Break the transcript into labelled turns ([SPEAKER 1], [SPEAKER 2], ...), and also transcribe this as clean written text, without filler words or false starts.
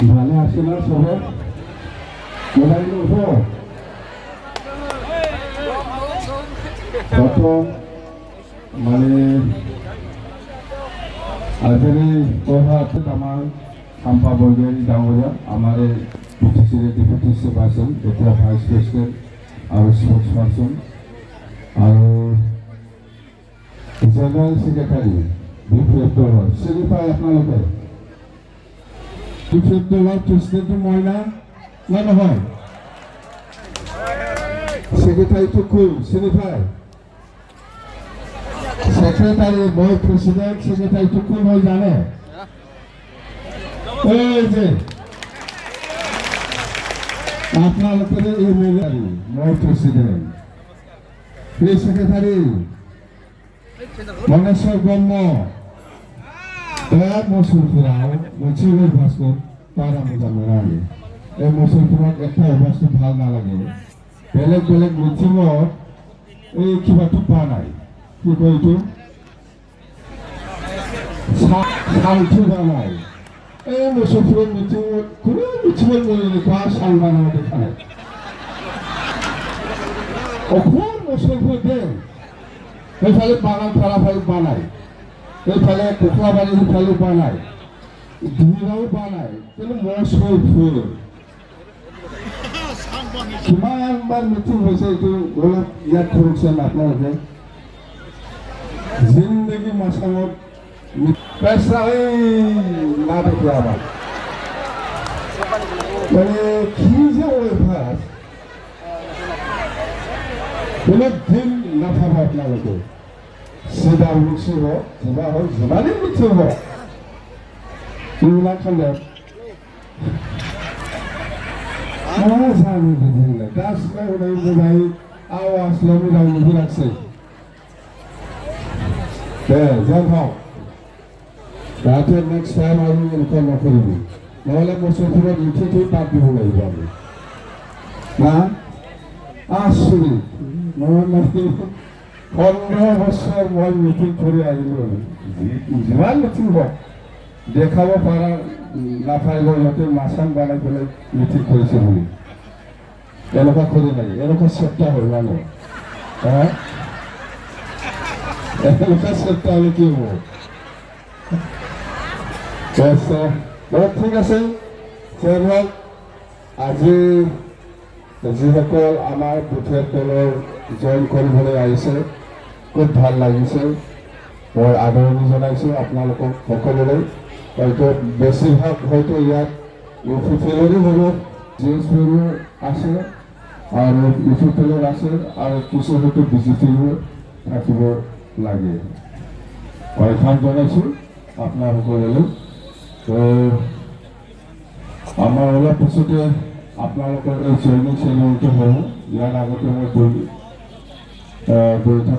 [SPEAKER 1] ভালে আছে না সবাই? মোবাইল উঠো কত মানে আজের প্রভাব আমার খাম্পা বৈজ্ঞানিক ডাঙরিয়া আমার পিটিসির ডেপুটি সেবাসন এটা ভাইস প্রেসিডেন্ট আর স্পোর্টস পার্সন আর জেনারেল সেক্রেটারি BPF দলৰ চিনি পায় আপোনালোকে BPF দলৰ প্ৰেচিডেণ্ট মহিলা না নহয় সেক্রেটারিটো কোন চিনি পায় সেক্রেটারি মই প্রেসিডেন্ট সেক্রেটারিটো কোন হয় জানে এই যে আপনাদের এমএলএ মই প্রেসিডেন্ট এই সেক্রেটারি মনেশ্বর ব্রহ্ম এক মুসলপুরাও মোচে ভাস্কর তারা মোজা মেরানি এই মুসলপুরক একটা অবস্থা ভাল নালাগে বেলেগ বেলেগ মিটিঙত এই কিবাটো পোৱা নাই কি কয় এইটো শান্তি পোৱা নাই এই মুসলপুৰৰ মিটিঙত কোনো মিটিঙত এনেকুৱা চাল বনাব দেখা নাই অসম মুসলপুৰ দেশ এইফালে বাগান ফালাফালি বানাই এইফালে কুকুৰাবাৰী সিফালে বানাই ডিঙিৰাও বানাই কিন্তু মুসলপুৰ কিমানবাৰ মিটিং হৈছে এইটো অলপ ইয়াত কৰিছেন আপোনালোকে জিন্দগী মাছামত পেচা না দেখে আমার মানে কি যে অভ্যাস কোনো দিন না পাবো আপনালোকে সেটা মিছি হোক কিবা হোক যিমানেই মিছি হোক এইবিলাক খালে জানি বুঝিলে গাছ বোঝাই আওয়াজ লমিরাও মুখে রাখছে যাই হোক তাতে নেক্সট টাইম আমি এনেকুৱা নকৰিবি নহ'লে মুছলপুৰত উঠি থৈ তাত দিব লাগিব আমি না আচৰিত মই মানে 15 বছৰ মই মিটিং কৰি আহিলোঁ যিমান মিটিং হওক দেখাব পৰা নাপাৰিব সিহঁতে মাছান বনাই পেলাই মিটিং কৰিছে বুলি এনেকুৱা কৰি লাগে এনেকুৱা চেষ্টা হয় মানুহ এনেকুৱা চেষ্টা হ'লে কি হ'ব ঠিক আছে চেয়াৰমেন আজি যিসকল আমাৰ BPF দলৰ জইন কৰিবলৈ আহিছে খুব ভাল লাগিছে মই আদৰণি জনাইছোঁ আপোনালোকক সকলোলৈ হয়তো বেছিভাগ হয়তো ইয়াত UPFLৰো হ'ব GSPৰো আছে আৰু UPFLৰ আছে আৰু কিছু হয়তো BJPৰো থাকিব লাগে কয়খন জনাইছোঁ আপোনালোকলৈ তো আমাৰ অলপ পিছতে আপোনালোকৰ এই জইনিং চেৰিমনিটো হ'ব ইয়াৰ আগতে মই গৈ থাকোঁ